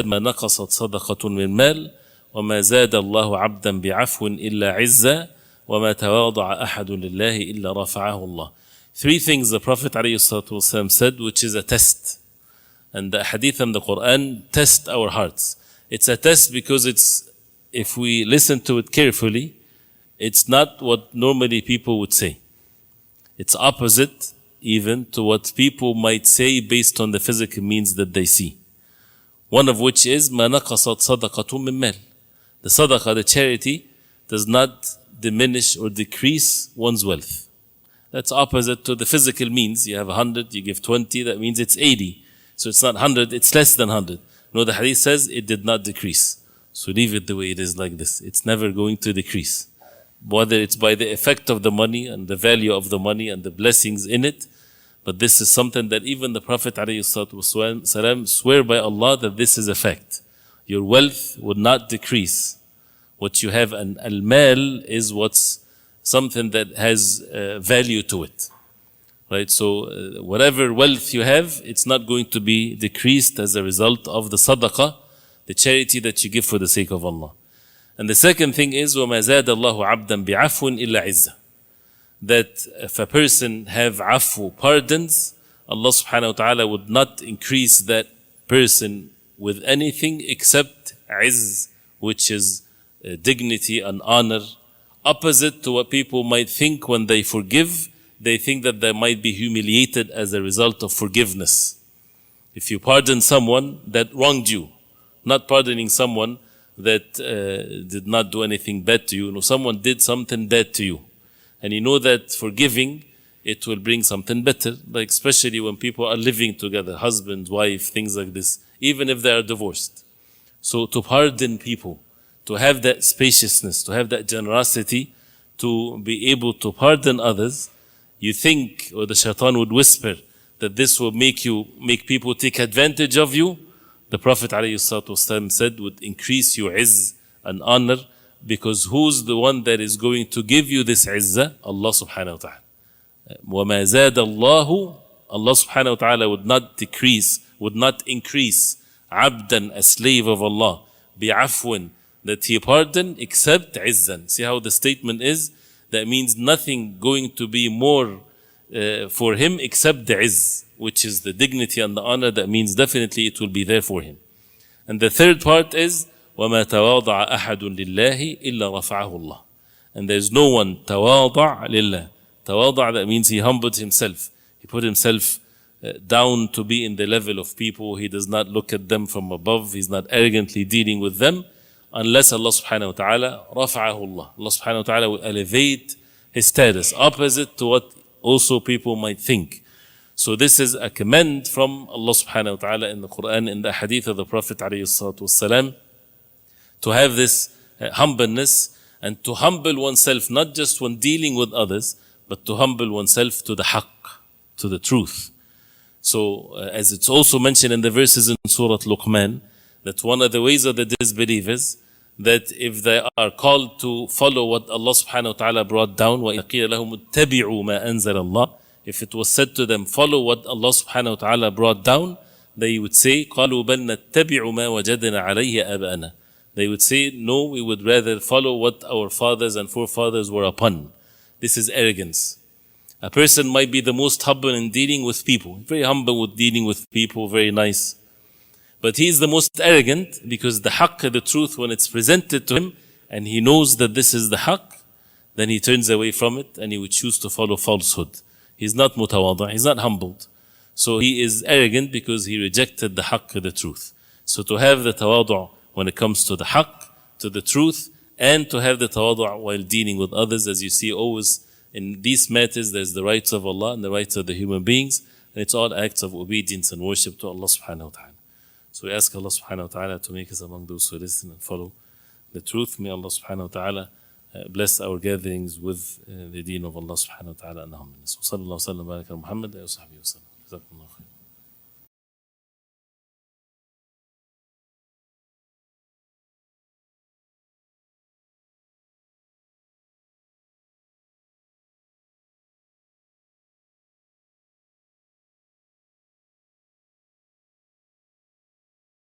ما نقصت صدقة من مال وما زاد الله عبدا بعفو إلا عزا وما تواضع أحد لله إلا رفعه الله. Three things the Prophet ﷺ said, which is a test. And the hadith and the Quran test our hearts. It's a test because if we listen to it carefully, it's not what normally people would say. It's opposite even to what people might say based on the physical means that they see. One of which is ما نقصت صدقة من مال. The sadaqah, the charity, does not diminish or decrease one's wealth. That's opposite to the physical means. You have 100, you give 20, that means it's 80. So it's not 100, it's less than 100. No, the hadith says it did not decrease. So leave it the way it is like this. It's never going to decrease. Whether it's by the effect of the money and the value of the money and the blessings in it, but this is something that even the Prophet ﷺ swear by Allah that this is a fact. Your wealth would not decrease. What you have, and al-mal is what's something that has value to it. Right? So whatever wealth you have, it's not going to be decreased as a result of the sadaqah, the charity that you give for the sake of Allah. And the second thing is وَمَا زَادَ اللَّهُ عَبْدًا بِعَفْوٍ إِلَّا عِزَّةً. That if a person have afu, pardons, Allah subhanahu wa ta'ala would not increase that person with anything except izz, which is dignity and honor. Opposite to what people might think when they forgive, they think that they might be humiliated as a result of forgiveness. If you pardon someone that wronged you, not pardoning someone that did not do anything bad to you. No, someone did something bad to you. And you know that forgiving, it will bring something better. Like especially when people are living together, husband, wife, things like this, even if they are divorced. So to pardon people, to have that spaciousness, to have that generosity, to be able to pardon others, you think, or the shaitan would whisper, that this will make people take advantage of you. The Prophet ﷺ said would increase your izz and honor, because who's the one that is going to give you this izzah? Allah subhanahu wa ta'ala. وَمَا زَادَ اللَّهُ, Allah subhanahu wa ta'ala would not increase abdan, a slave of Allah, bi'afwin, that he pardon, except izzan. See how the statement is? That means nothing going to be more for him except the izz, which is the dignity and the honor. That means definitely it will be there for him. And the third part is وَمَا تَوَاضَعَ أَحَدٌ لِلَّهِ إِلَّا رَفَعَهُ اللَّهُ. And there's no one تَوَاضَعَ لِلَّهِ. Tawada', that means he humbled himself. He put himself down to be in the level of people. He does not look at them from above. He's not arrogantly dealing with them, unless Allah subhanahu wa ta'ala رَفَعَهُ اللَّهُ. Allah subhanahu wa ta'ala will elevate his status, opposite to what also people might think. So this is a command from Allah subhanahu wa ta'ala in the Quran, in the hadith of the Prophet alayhi salatu wasalam, to have this humbleness and to humble oneself, not just when dealing with others, but to humble oneself to the haqq, to the truth. So as it's also mentioned in the verses in Surah Luqman, that one of the ways of the disbelievers, that if they are called to follow what Allah subhanahu wa ta'ala brought down, وَإِذَا قِيلَ لَهُمُ اتَّبِعُوا مَا أَنزَلَ اللَّهُ, if it was said to them, follow what Allah subhanahu wa ta'ala brought down, they would say, قَالُوا بَلْ نَتَّبِعُ مَا وَجَدْنَا عَلَيْهِ آبَاءَنَا. They would say, no, we would rather follow what our fathers and forefathers were upon. This is arrogance. A person might be the most humble in dealing with people, very humble with dealing with people, very nice. But he is the most arrogant because the haqq, the truth, when it's presented to him and he knows that this is the haqq, then he turns away from it and he would choose to follow falsehood. He's not mutawada', he's not humbled. So he is arrogant because he rejected the haqq, the truth. So to have the tawadu' when it comes to the haqq, to the truth, and to have the tawadu' while dealing with others, as you see always in these matters, there's the rights of Allah and the rights of the human beings, and it's all acts of obedience and worship to Allah subhanahu wa ta'ala. So we ask Allah subhanahu wa ta'ala to make us among those who listen and follow the truth. May Allah subhanahu wa ta'ala bless our gatherings with the deen of Allah subhanahu wa ta'ala and the humbleness. Wa sallallahu wa sallam wa baraka ala Muhammad wa sahbihi wa sallam. Jazakumullahu khairan.